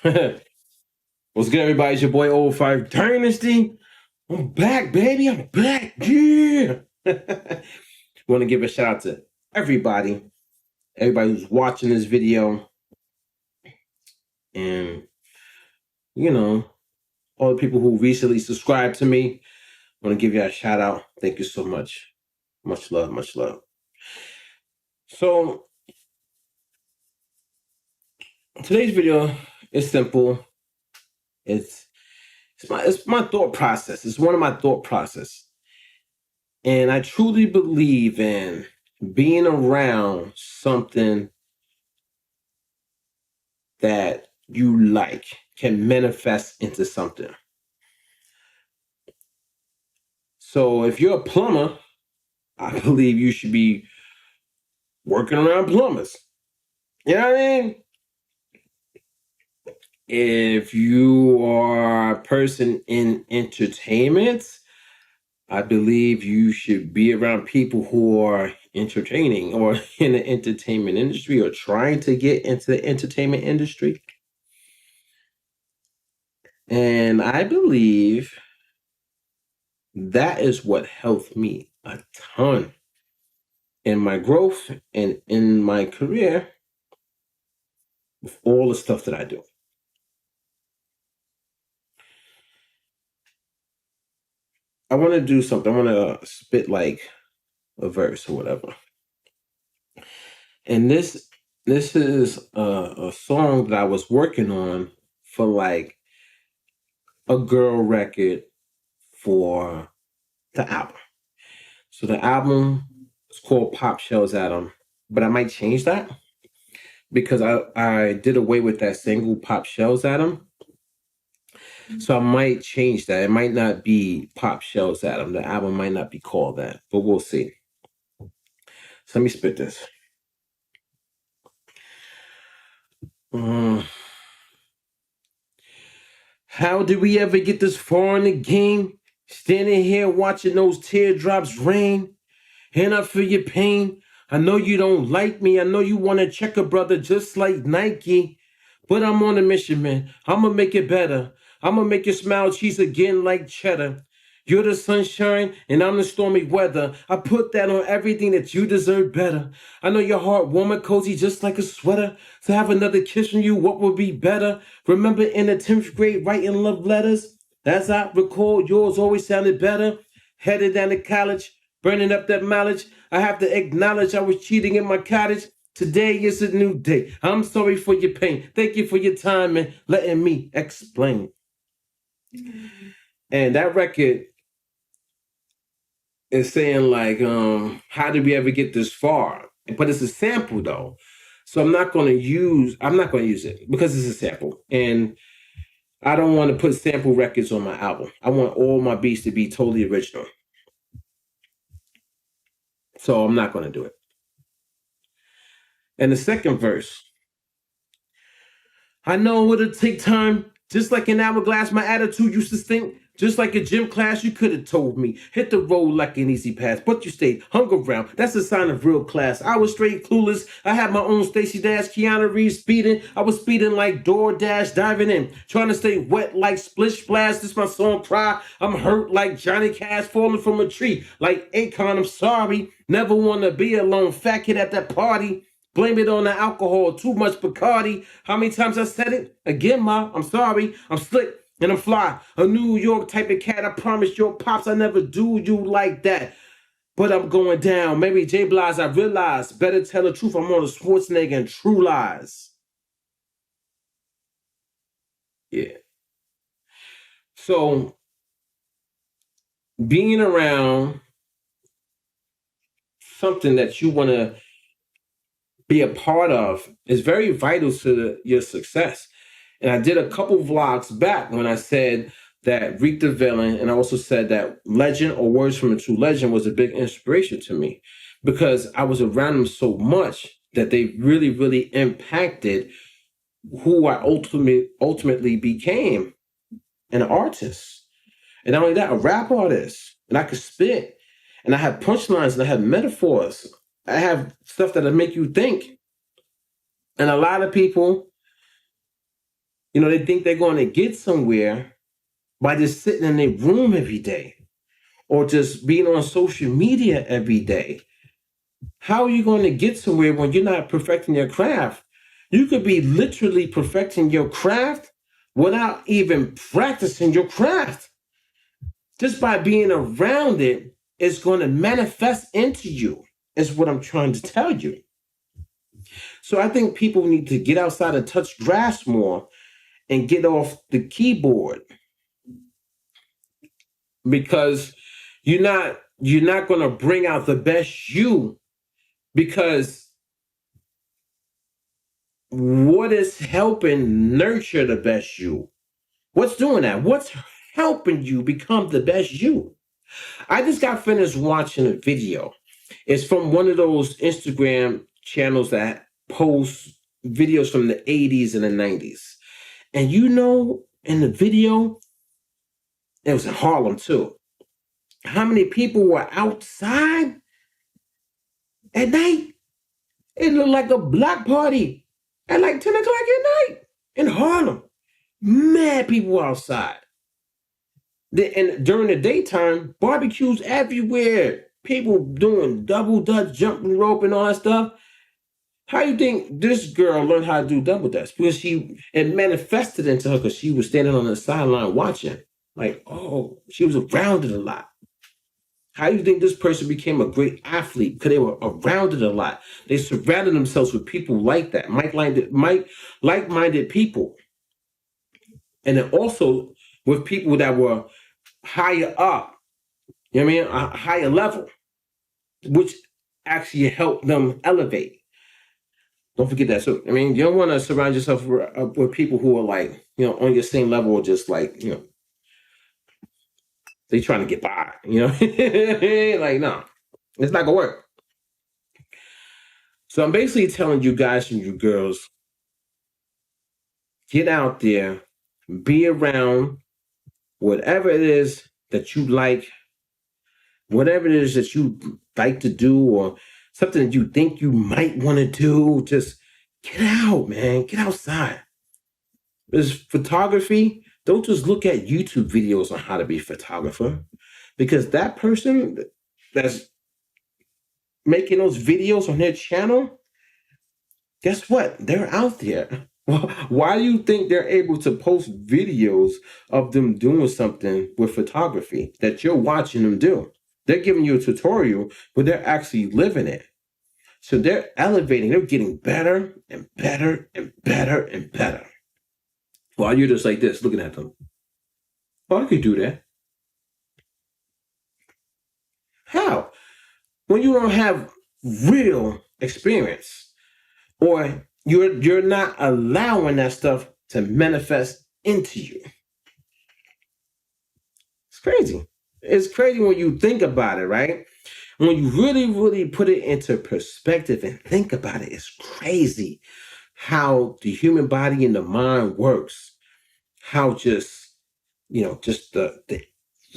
What's good, everybody? It's your boy Old Five Dynasty. I'm back, baby. I'm back. Yeah. Want to give a shout out to everybody who's watching this video, and all the people who recently subscribed to me. Want to give you a shout out. Thank you so much. Much love, much love. So today's video is simple. It's my thought process. It's one of my thought process. And I truly believe in being around something that you like can manifest into something. So if you're a plumber, I believe you should be working around plumbers. You know what I mean? If you are a person in entertainment, I believe you should be around people who are entertaining or in the entertainment industry or trying to get into the entertainment industry. And I believe that is what helped me a ton in my growth and in my career with all the stuff that I do. I want to do something. I want to spit like a verse or whatever. And this is a song that I was working on for like a girl record for the album. So the album is called Pop Shells Adam, but I might change that because I did away with that single Pop Shells Adam. So I might change that. It might not be Pop Shells Adam. The album might not be called that, but we'll see. So let me spit this. How did we ever get this far in the game? Standing here watching those teardrops rain. And I feel your pain. I know you don't like me. I know you want to check a brother just like Nike. But I'm on a mission, man. I'm going to make it better. I'm going to make your smile cheese again like cheddar. You're the sunshine and I'm the stormy weather. I put that on everything that you deserve better. I know your heart warm and cozy just like a sweater. To have another kiss from you, what would be better? Remember in the 10th grade writing love letters? As I recall, yours always sounded better. Headed down to college, burning up that mileage. I have to acknowledge I was cheating in my cottage. Today is a new day. I'm sorry for your pain. Thank you for your time and letting me explain. And that record is saying like, how did we ever get this far? But it's a sample though. So I'm not gonna use it because it's a sample. And I don't want to put sample records on my album. I want all my beats to be totally original. So I'm not gonna do it. And the second verse, I know it'll take time. Just like an hourglass, my attitude used to stink. Just like a gym class, you could have told me. Hit the road like an easy pass, but you stayed hung around. That's a sign of real class. I was straight clueless. I had my own Stacy Dash, Keanu Reeves speeding. I was speeding like DoorDash, diving in. Trying to stay wet like Splish Splash. This my song cry. I'm hurt like Johnny Cash falling from a tree. Like Akon, I'm sorry. Never want to be alone. Fat kid at that party. Blame it on the alcohol, too much Bacardi. How many times I said it? Again, ma, I'm sorry. I'm slick and I'm fly. A New York type of cat. I promise your pops I never do you like that. But I'm going down. Maybe J. Blige, I realize. Better tell the truth. I'm on a Schwarzenegger and True Lies. Yeah. So, being around something that you want to be a part of is very vital to your success. And I did a couple vlogs back when I said that Reek the Villain, and I also said that Legend or Words from a True Legend was a big inspiration to me because I was around them so much that they really, really impacted who I ultimately became, an artist. And not only that, a rap artist. And I could spit. And I have punchlines and I have metaphors. I have stuff that'll make you think. And a lot of people They think they're going to get somewhere by just sitting in their room every day or just being on social media every day. How are you going to get somewhere when you're not perfecting your craft? You could be literally perfecting your craft without even practicing your craft. Just by being around it, it's going to manifest into you, is what I'm trying to tell you. So I think people need to get outside and touch grass more and get off the keyboard, because you're not going to bring out the best you, because what is helping nurture the best you? What's doing that? What's helping you become the best you? I just got finished watching a video. It's from one of those Instagram channels that post videos from the 80s and the 90s. And in the video, it was in Harlem too. How many people were outside at night? It looked like a block party at like 10 o'clock at night in Harlem. Mad people outside. And during the daytime, barbecues everywhere. People doing double dutch, jumping rope, and all that stuff. How you think this girl learned how to do double dutch? Because it manifested into her because she was standing on the sideline watching. Like, oh, she was around it a lot. How do you think this person became a great athlete? Because they were around it a lot. They surrounded themselves with people like that, like-minded people. And then also with people that were higher up, you know what I mean? A higher level, which actually helped them elevate. Don't forget that. So, I mean, you don't want to surround yourself with people who are like, on your same level, or just like, they trying to get by, like, no, it's not gonna work. So I'm basically telling you guys and you girls, get out there, be around whatever it is that you like, whatever it is that you like to do, or something that you think you might want to do. Just get out, man. Get outside. There's photography. Don't just look at YouTube videos on how to be a photographer, because that person that's making those videos on their channel, guess what? They're out there. Why do you think they're able to post videos of them doing something with photography that you're watching them do? They're giving you a tutorial, but they're actually living it. So they're elevating, they're getting better and better and better and better. While you're just like this, looking at them. Oh, I could do that. How? When you don't have real experience, or you're not allowing that stuff to manifest into you. It's crazy. It's crazy when you think about it, right? When you really, really put it into perspective and think about it, it's crazy how the human body and the mind works. How just the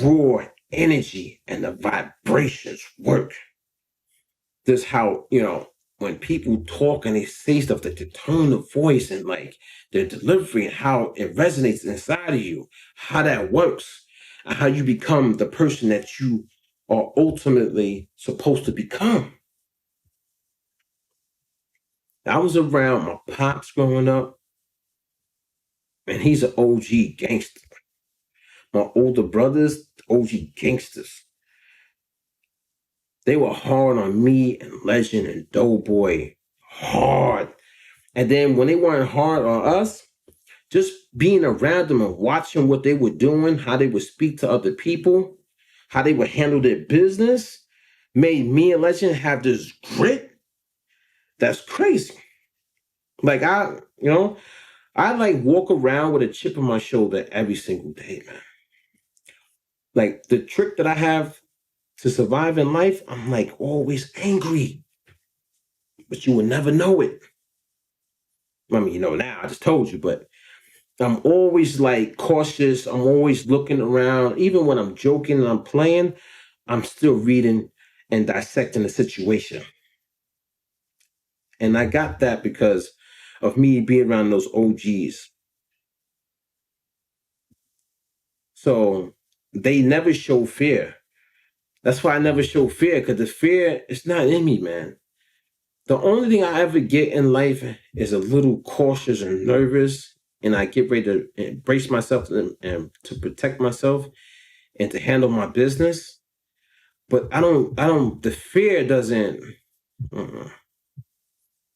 raw energy and the vibrations work. This how, when people talk and they say stuff, that the tone of voice and like their delivery and how it resonates inside of you, how that works, and how you become the person that you are ultimately supposed to become. I was around my pops growing up, and he's an OG gangster. My older brothers, OG gangsters. They were hard on me and Legend and Doughboy. Hard. And then when they weren't hard on us, just being around them and watching what they were doing, how they would speak to other people, how they would handle their business, made me and Legend have this grit that's crazy. Like I like walk around with a chip on my shoulder every single day, man. Like the trick that I have to survive in life, I'm like always angry, but you will never know it. I mean, now, I just told you, but I'm always like cautious. I'm always looking around. Even when I'm joking and I'm playing, I'm still reading and dissecting the situation. And I got that because of me being around those OGs. So they never show fear. That's why I never show fear, because the fear is not in me, man. The only thing I ever get in life is a little cautious and nervous, and I get ready to embrace myself and to protect myself and to handle my business. But the fear doesn't,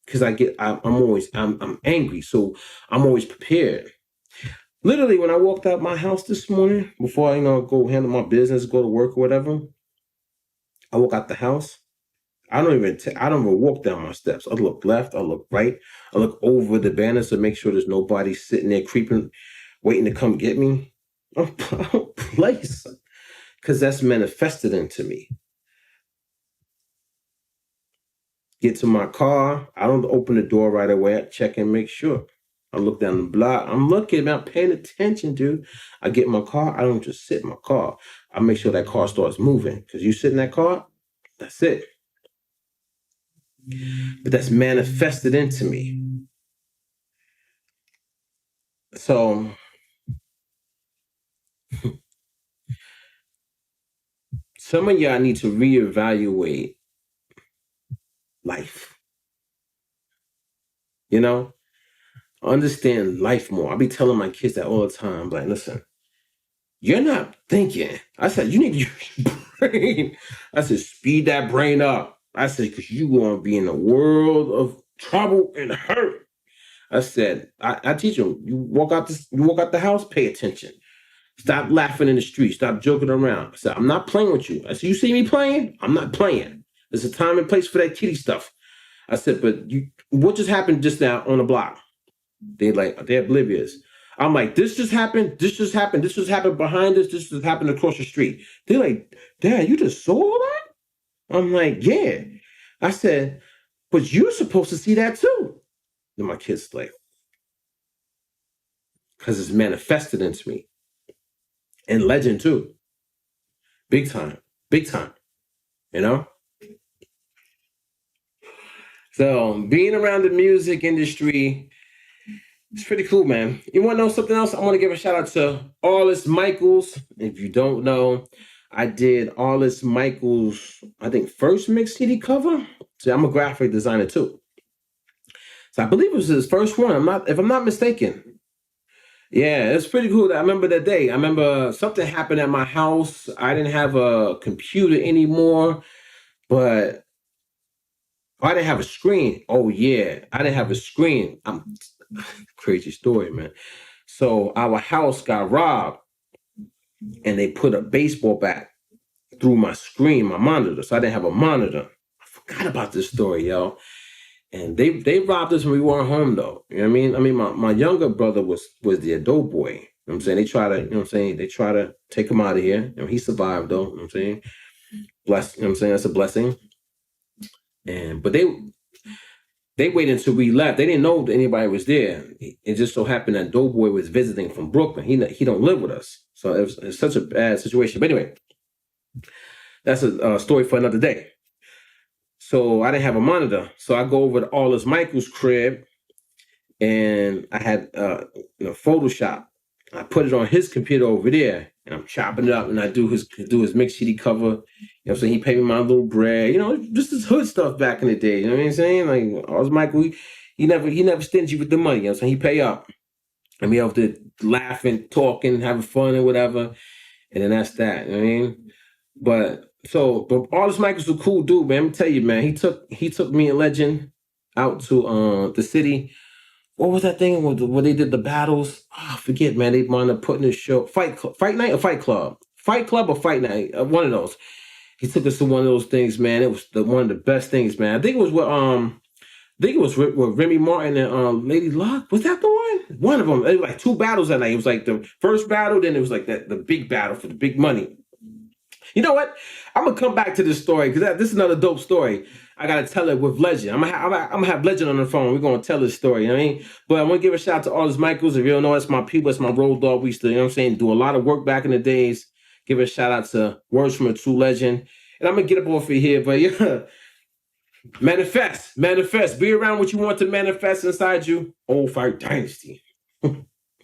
because I'm angry, so I'm always prepared. Literally, when I walked out my house this morning, before I, go handle my business, go to work or whatever, I walk out the house. I don't even walk down my steps. I look left, I look right, I look over the banners to make sure there's nobody sitting there creeping, waiting to come get me. I don't place, because that's manifested into me. Get to my car. I don't open the door right away. I check and make sure. I look down the block. I'm looking, I'm paying attention, dude. I get in my car. I don't just sit in my car. I make sure that car starts moving. Because you sit in that car, that's it. But that's manifested into me. So some of y'all need to reevaluate life. Understand life more. I be telling my kids that all the time. Like, listen, you're not thinking. I said, you need to use your brain. I said, speed that brain up. I said, because you're going to be in a world of trouble and hurt. I said, I teach them, you walk out the house, pay attention. Stop laughing in the street. Stop joking around. I said, I'm not playing with you. I said, you see me playing? I'm not playing. There's a time and place for that kitty stuff. I said, but what just happened just now on the block? They're oblivious. I'm like, this just happened behind us, this just happened across the street. They're like, Dad, you just saw that? I'm like, yeah. I said, but you're supposed to see that too. Then my kid's like, because it's manifested into me. And legend too. Big time. Big time. So being around the music industry, it's pretty cool, man. You want to know something else? I want to give a shout out to Arliss Michaels. If you don't know, I did Arliss Michaels, I think, first mix CD cover. So I'm a graphic designer too. So I believe it was his first one. If I'm not mistaken. Yeah, it's pretty cool. I remember that day. I remember something happened at my house. I didn't have a computer anymore, but I didn't have a screen. Oh yeah, I didn't have a screen. Crazy story, man. So our house got robbed, and they put a baseball bat through my screen, my monitor. So I didn't have a monitor. I forgot about this story, yo. And they robbed us when we weren't home, though. You know what I mean? My younger brother was the adult boy. You know what I'm saying? They try to, they try to take him out of here. He survived, though. You know what I'm saying? Bless, you know what I'm saying? That's a blessing. But they waited until we left. They didn't know that anybody was there. It just so happened that Doughboy was visiting from Brooklyn. He don't live with us. So it's such a bad situation. But anyway, that's a story for another day. So I didn't have a monitor. So I go over to Arliss Michaels' crib, and I had Photoshop. I put it on his computer over there, and I'm chopping it up, and I do his mix CD cover. You know what I'm saying? He paid me my little bread. Just this hood stuff back in the day. You know what I'm saying? Like, Arliss Michael, he never stingy with the money. You know what I'm saying? He pay up. And we have to laughing, talking, having fun and whatever. And then that's that. You know what I mean? But Arliss Michael's a cool dude, man. Let me tell you, man. He took me and Legend out to the city. What was that thing where they did the battles? Oh, I forget, man. They wound up putting this show, Fight Night or Fight Club? Fight Club or Fight Night? One of those. He took us to one of those things, man. It was one of the best things, man. I think it was with Remy Martin and Lady Luck. Was that the one? One of them. It was like two battles that night. It was like the first battle, then it was like the big battle for the big money. You know what? I'm gonna come back to this story because this is another dope story. I gotta tell it with Legend. I'm gonna have Legend on the phone. We're gonna tell this story. You know what I mean? But I want to give a shout out to Arliss Michaels. If you don't know, it's my people. It's my road dog. We used to, do a lot of work back in the days. Give a shout out to Words from a True Legend. And I'm gonna get up off of here, but yeah. Manifest. Be around what you want to manifest inside you. Old Fight Dynasty.